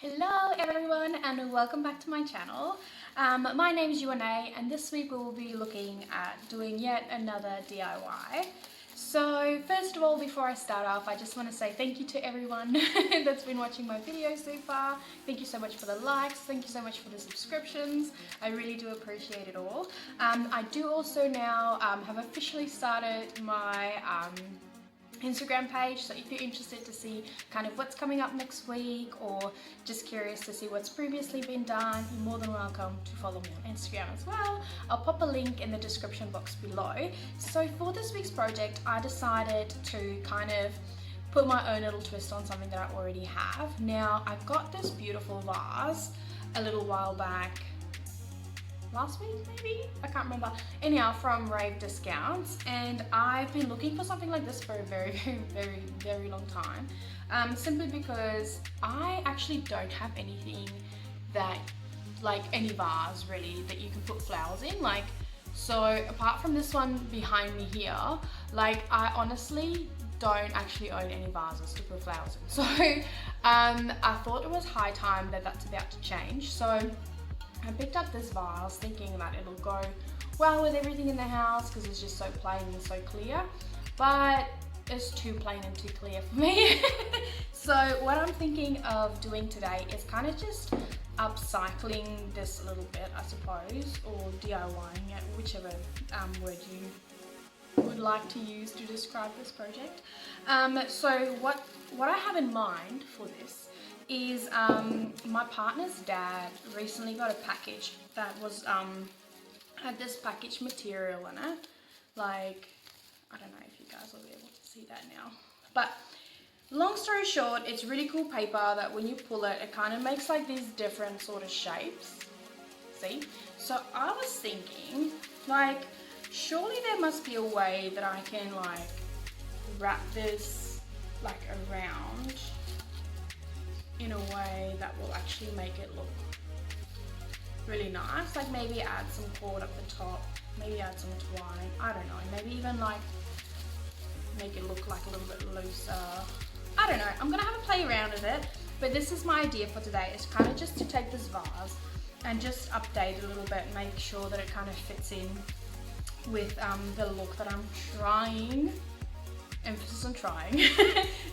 Hello everyone and welcome back to my channel. My name is UNA and this week we will be looking at doing yet another DIY. So first of all, before I start off, I just want to say thank you to everyone that's been watching my videos so far. Thank you so much for the likes, thank you so much for the subscriptions. I really do appreciate it all. I do also now have officially started my Instagram page, so if you're interested to see kind of what's coming up next week or just curious to see what's previously been done, you're more than welcome to follow me on Instagram as well. I'll pop a link in the description box below. So for this week's project, I decided to kind of put my own little twist on something that I already have. Now, I got this beautiful vase a little while back, last week maybe, I can't remember, anyhow, from Rave Discounts, and I've been looking for something like this for a very long time, simply because I actually don't have anything that, like any vase really, that you can put flowers in, like, so apart from this one behind me here, like I honestly don't actually own any vases to put flowers in. So I thought it was high time that that's about to change. So I picked up this vase thinking that it'll go well with everything in the house because it's just so plain and so clear, but it's too plain and too clear for me. So what I'm thinking of doing today is kind of just upcycling this a little bit, I suppose, or DIYing it, whichever word you would like to use to describe this project. So what I have in mind for this is my partner's dad recently got a package that was had this package material in it. Like, I don't know if you guys will be able to see that now, but long story short, it's really cool paper that when you pull it, it kind of makes like these different sort of shapes. See? So I was thinking, like, surely there must be a way that I can like wrap this like around in a way that will actually make it look really nice. Like maybe add some cord up the top, maybe add some twine, I don't know, maybe even like make it look like a little bit looser. I don't know, I'm gonna have a play around with it, but this is my idea for today, is kind of just to take this vase and just update it a little bit and make sure that it kind of fits in with the look that I'm trying, emphasis on trying,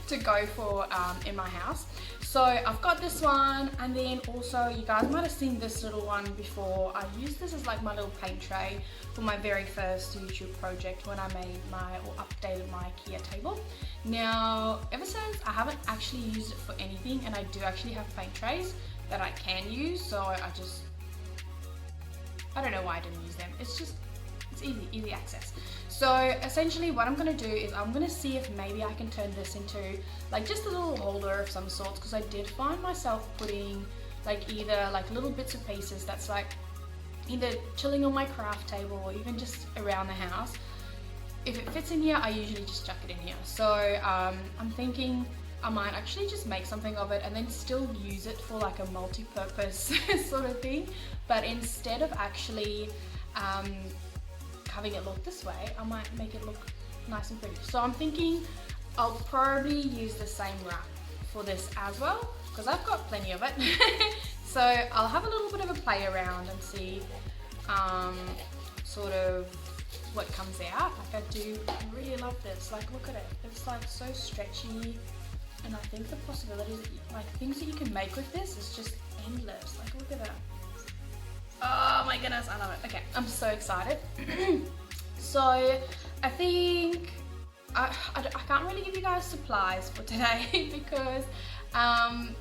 to go for in my house. So I've got this one, and then also you guys might have seen this little one before. I used this as like my little paint tray for my very first YouTube project when I made updated my IKEA table. Now, ever since, I haven't actually used it for anything, and I do actually have paint trays that I can use, so I don't know why I didn't use them. It's easy access. So essentially what I'm going to do is I'm going to see if maybe I can turn this into like just a little holder of some sorts, because I did find myself putting like either like little bits of pieces that's like either chilling on my craft table or even just around the house. If it fits in here, I usually just chuck it in here. So I'm thinking I might actually just make something of it and then still use it for like a multi-purpose sort of thing, but instead of actually having it look this way, I might make it look nice and pretty. So I'm thinking I'll probably use the same wrap for this as well, because I've got plenty of it. So I'll have a little bit of a play around and see sort of what comes out. Like I really love this. Like, look at it. It's like so stretchy, and I think the possibilities, like things that you can make with this is just endless. Like, look at that. Oh my goodness, I love it. Okay, I'm so excited. So I think I can't really give you guys supplies for today because I'm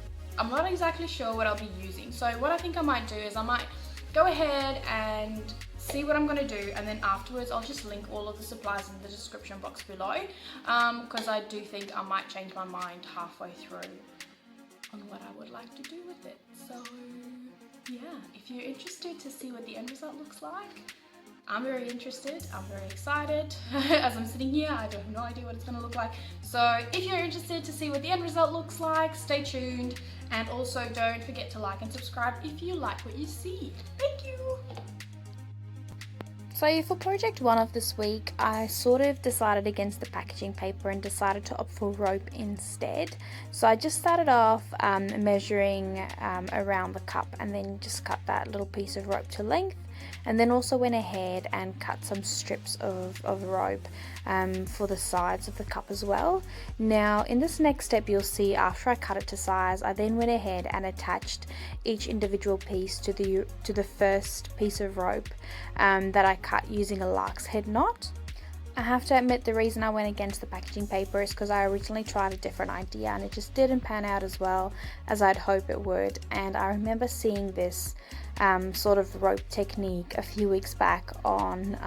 not exactly sure what I'll be using. So what I think I might do is I might go ahead and see what I'm going to do, and then afterwards I'll just link all of the supplies in the description box below, because I do think I might change my mind halfway through on what I would like to do with it. So yeah, if you're interested to see what the end result looks like, I'm very interested, I'm very excited. As I'm sitting here, I have no idea what it's going to look like. So if you're interested to see what the end result looks like, stay tuned, and also don't forget to like and subscribe if you like what you see. Thank you! So for project 1 of this week, I sort of decided against the packaging paper and decided to opt for rope instead. So I just started off measuring around the cup and then just cut that little piece of rope to length, and then also went ahead and cut some strips of rope for the sides of the cup as well. Now in this next step, you'll see after I cut it to size, I then went ahead and attached each individual piece to the first piece of rope that I cut using a lark's head knot. I have to admit, the reason I went against the packaging paper is because I originally tried a different idea and it just didn't pan out as well as I'd hope it would. And I remember seeing this sort of rope technique a few weeks back on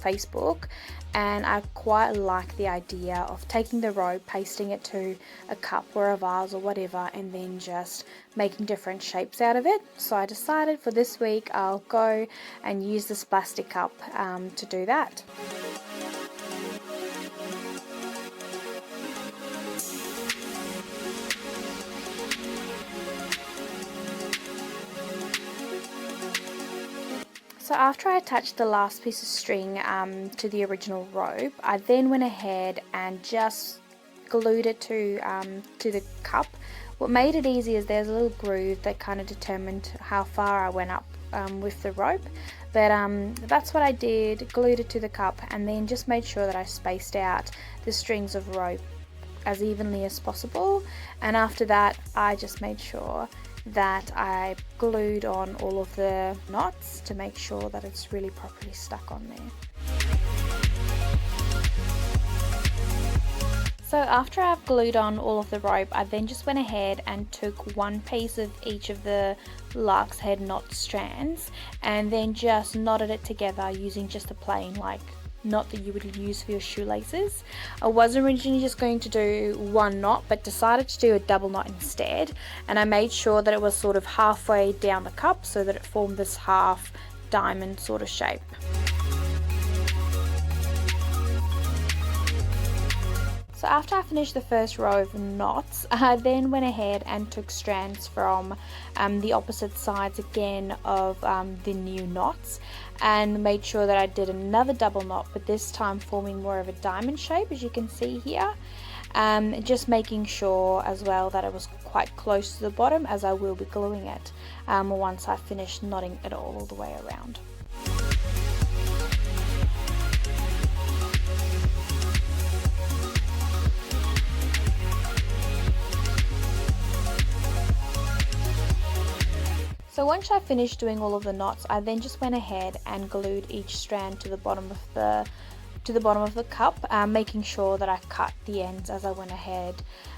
Facebook, and I quite like the idea of taking the rope, pasting it to a cup or a vase or whatever, and then just making different shapes out of it. So I decided for this week I'll go and use this plastic cup to do that. So after I attached the last piece of string to the original rope, I then went ahead and just glued it to the cup. What made it easy is there's a little groove that kind of determined how far I went up with the rope. But that's what I did, glued it to the cup, and then just made sure that I spaced out the strings of rope as evenly as possible. And after that, I just made sure that I glued on all of the knots to make sure that it's really properly stuck on there. So after I've glued on all of the rope, I then just went ahead and took one piece of each of the lark's head knot strands and then just knotted it together using just a plain knot that you would use for your shoelaces. I was originally just going to do one knot, but decided to do a double knot instead, and I made sure that it was sort of halfway down the cup so that it formed this half diamond sort of shape. So after I finished the first row of knots, I then went ahead and took strands from the opposite sides again of the new knots and made sure that I did another double knot, but this time forming more of a diamond shape, as you can see here. Just making sure as well that it was quite close to the bottom, as I will be gluing it once I finish knotting it all the way around. So once I finished doing all of the knots, I then just went ahead and glued each strand to the bottom of the cup, making sure that I cut the ends as I went ahead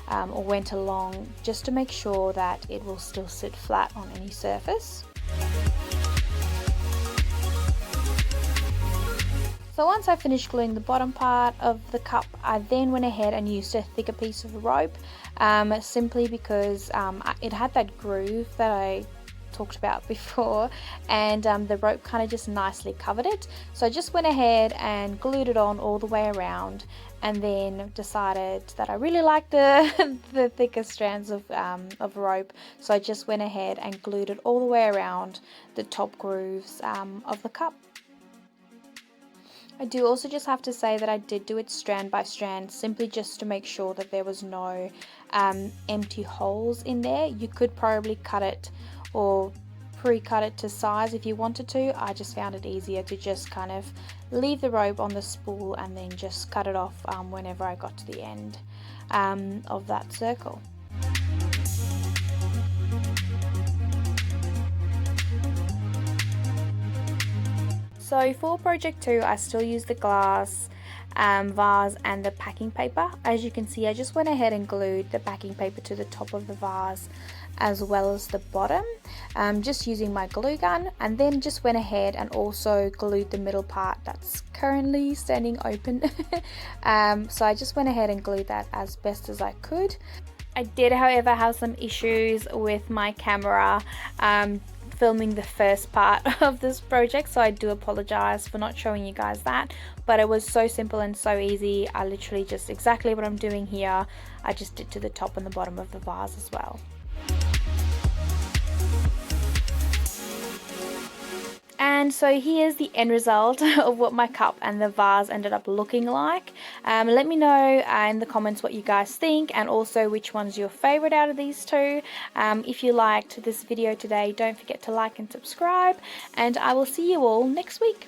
or went along, just to make sure that it will still sit flat on any surface. So once I finished gluing the bottom part of the cup, I then went ahead and used a thicker piece of rope, simply because it had that groove that I talked about before, and the rope kind of just nicely covered it. So I just went ahead and glued it on all the way around, and then decided that I really liked the thicker strands of rope, so I just went ahead and glued it all the way around the top grooves of the cup. I do also just have to say that I did do it strand by strand, simply just to make sure that there was no empty holes in there. You could probably cut it or pre-cut it to size if you wanted to. I just found it easier to just kind of leave the rope on the spool and then just cut it off whenever I got to the end of that circle. So for project 2, I still use the glass vase and the packing paper. As you can see, I just went ahead and glued the packing paper to the top of the vase as well as the bottom, just using my glue gun, and then just went ahead and also glued the middle part that's currently standing open. So I just went ahead and glued that as best as I could. I did, however, have some issues with my camera filming the first part of this project, so I do apologize for not showing you guys that, but it was so simple and so easy. I literally just exactly what I'm doing here, I just did to the top and the bottom of the vase as well. And And so here's the end result of what my cup and the vase ended up looking like. Let me know in the comments what you guys think, and also which one's your favorite out of these two. If you liked this video today, don't forget to like and subscribe, and I will see you all next week.